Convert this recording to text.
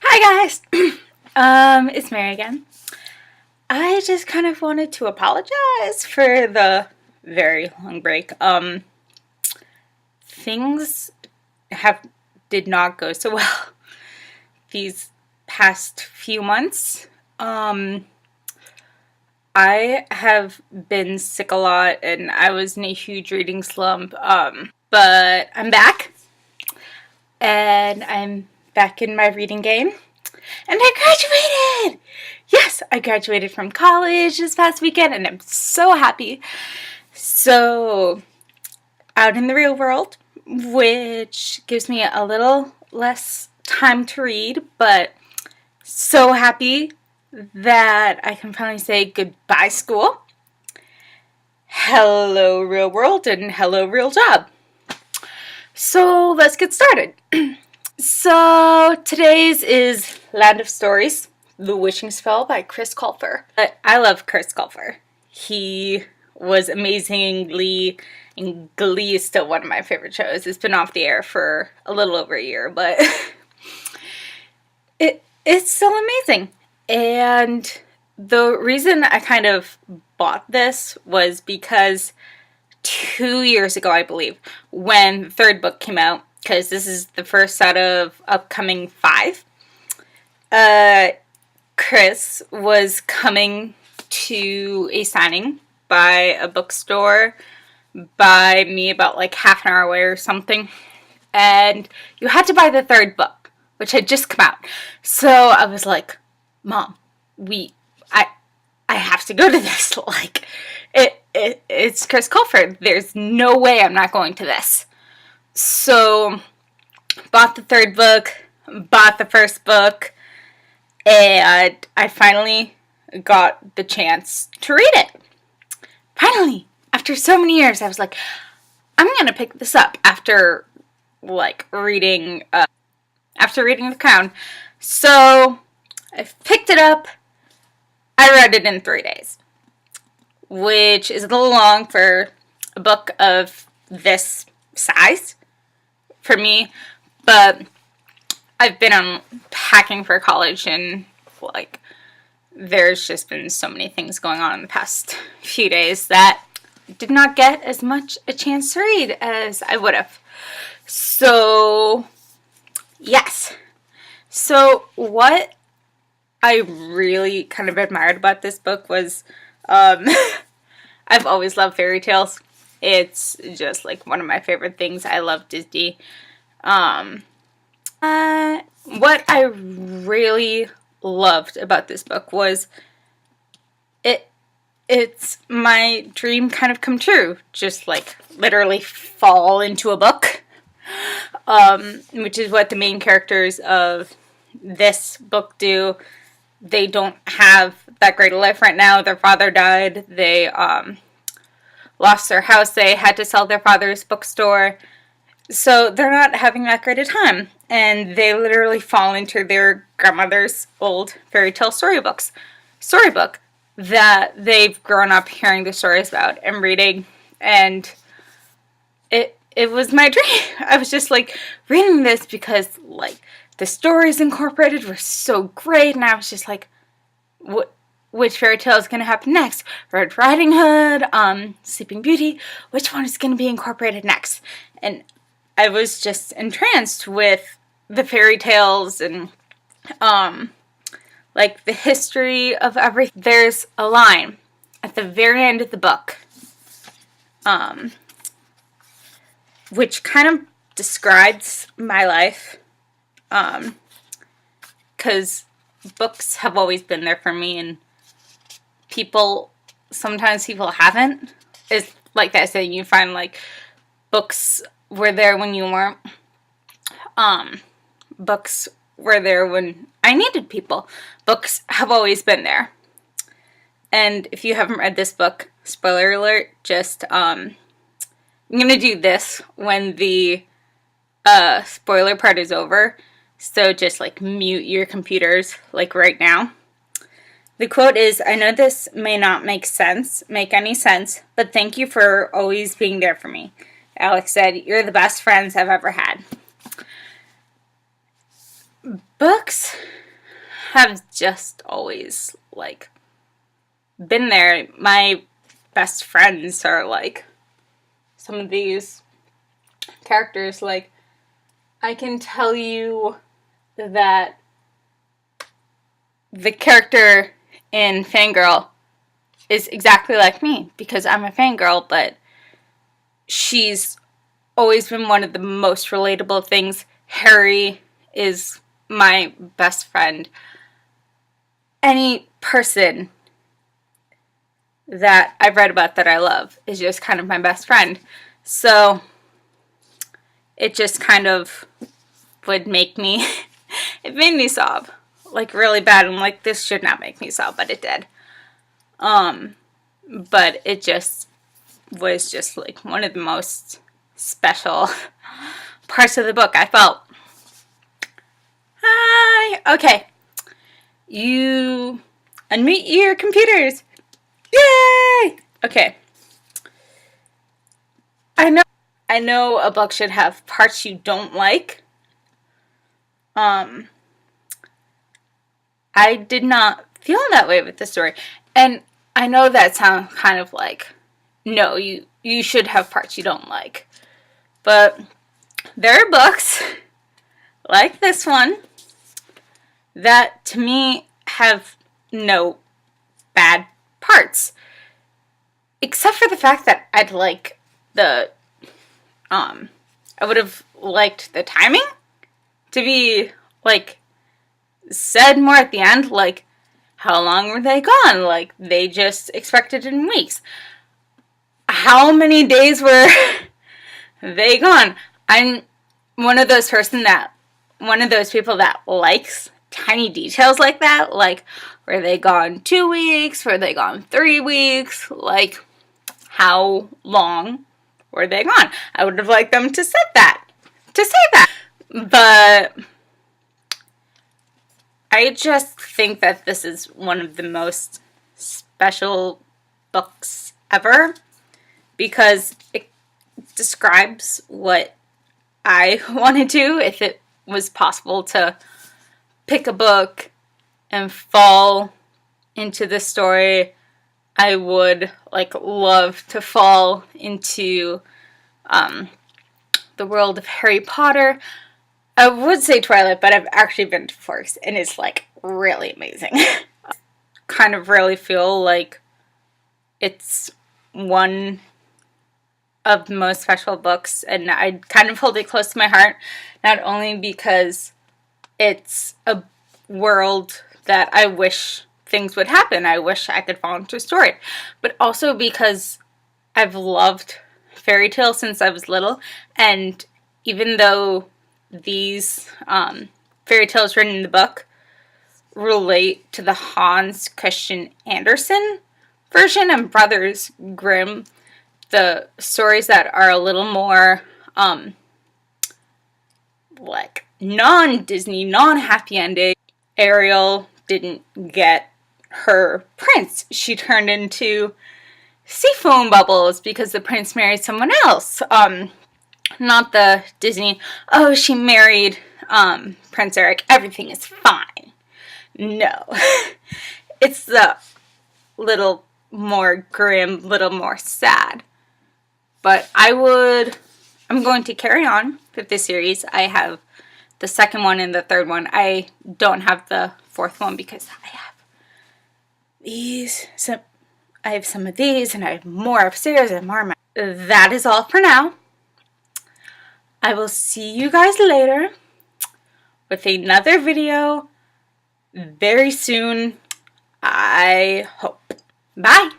Hi guys! It's Mary again. I just kind of wanted to apologize for the very long break. Things have did not go so well these past few months. I have been sick a lot and I was in a huge reading slump. But I'm back and I'm back in my reading game. And I graduated! Yes, I graduated from college this past weekend and I'm so happy. So, out in the real world, which gives me a little less time to read, but so happy that I can finally say goodbye school. Hello real world and hello real job. So, let's get started. So, today's is Land of Stories, The Wishing Spell by Chris Colfer. I love Chris Colfer. He was amazingly, and Glee is still one of my favorite shows. It's been off the air for a little over a year, but it's still amazing. And the reason I kind of bought this was because 2 years ago, I believe, when the third book came out, because this is the first out of upcoming 5. Chris was coming to a signing by a bookstore by me about like half an hour away or something. And you had to buy the third book, which had just come out. So I was like, Mom, I have to go to this. Like, it's Chris Colfer. There's no way I'm not going to this. So, bought the third book, bought the first book, and I finally got the chance to read it. Finally! After so many years, I was like, I'm gonna pick this up after, like, reading The Crown. So, I picked it up. I read it in 3 days, which is a little long for a book of this size for me, but I've been unpacking for college and like there's just been so many things going on in the past few days that I did not get as much a chance to read as I would have. So yes. So what I really kind of admired about this book was I've always loved fairy tales. It's just like one of my favorite things. I love Disney. What I really loved about this book was it's my dream kind of come true. Just like literally fall into a book. Which is what the main characters of this book do. They don't have that great a life right now. Their father died. They lost their house. They had to sell their father's bookstore. So they're not having that great a time. And they literally fall into their grandmother's old fairy tale storybook that they've grown up hearing the stories about and reading. And it was my dream. I was just like reading this because like the stories incorporated were so great. And I was just like, which fairy tale is going to happen next? Red Riding Hood, Sleeping Beauty, which one is going to be incorporated next? And I was just entranced with the fairy tales and, like the history of everything. There's a line at the very end of the book, which kind of describes my life, because books have always been there for me, and sometimes people haven't. It's like that saying, you find like books were there when you weren't. Books were there when I needed people. Books have always been there. And if you haven't read this book, spoiler alert, just, I'm gonna do this when the, spoiler part is over. So just like mute your computers, like right now. The quote is, "I know this may not make any sense, but thank you for always being there for me." Alex said, "You're the best friends I've ever had." books have just always, like, been there. My best friends are, like, some of these characters. Like, I can tell you that the character in Fangirl is exactly like me, because I'm a fangirl, but she's always been one of the most relatable things. Harry is my best friend. Any person that I've read about that I love is just kind of my best friend. So it just kind of would make me, it made me sob, like, really bad. I'm like, this should not make me sob, but it did. But it just was just, like, one of the most special parts of the book, I felt. Hi! Okay. You unmute your computers. Yay! Okay. I know a book should have parts you don't like. I did not feel that way with the story. And I know that sounds kind of like, no, you should have parts you don't like. But there are books like this one that, to me, have no bad parts. Except for the fact that I'd like the, I would have liked the timing to be, like, said more at the end. Like, how long were they gone? Like, they just expected in weeks. How many days were they gone? I'm one of those people that likes tiny details like that. Like, were they gone 2 weeks? Were they gone 3 weeks? Like, how long were they gone? I would have liked them to say that. But I just think that this is one of the most special books ever, because it describes what I want to do. If it was possible to pick a book and fall into the story, I would, like, love to fall into the world of Harry Potter. I would say Twilight, but I've actually been to Forks, and it's, like, really amazing. Kind of really feel like it's one of the most special books, and I kind of hold it close to my heart, not only because it's a world that I wish things would happen. I wish I could fall into a story, but also because I've loved fairy tales since I was little, and even though these fairy tales written in the book relate to the Hans Christian Andersen version and Brothers Grimm, the stories that are a little more like non-Disney, non-happy ending. Ariel didn't get her prince. She turned into sea foam bubbles because the prince married someone else. Not the Disney, oh, she married Prince Eric, everything is fine. No. It's the little more grim, little more sad. But I'm going to carry on with this series. I have the second one and the third one. I don't have the fourth one because I have these. I have some of these, and I have more upstairs and more. That is all for now. I will see you guys later with another video very soon, I hope. Bye!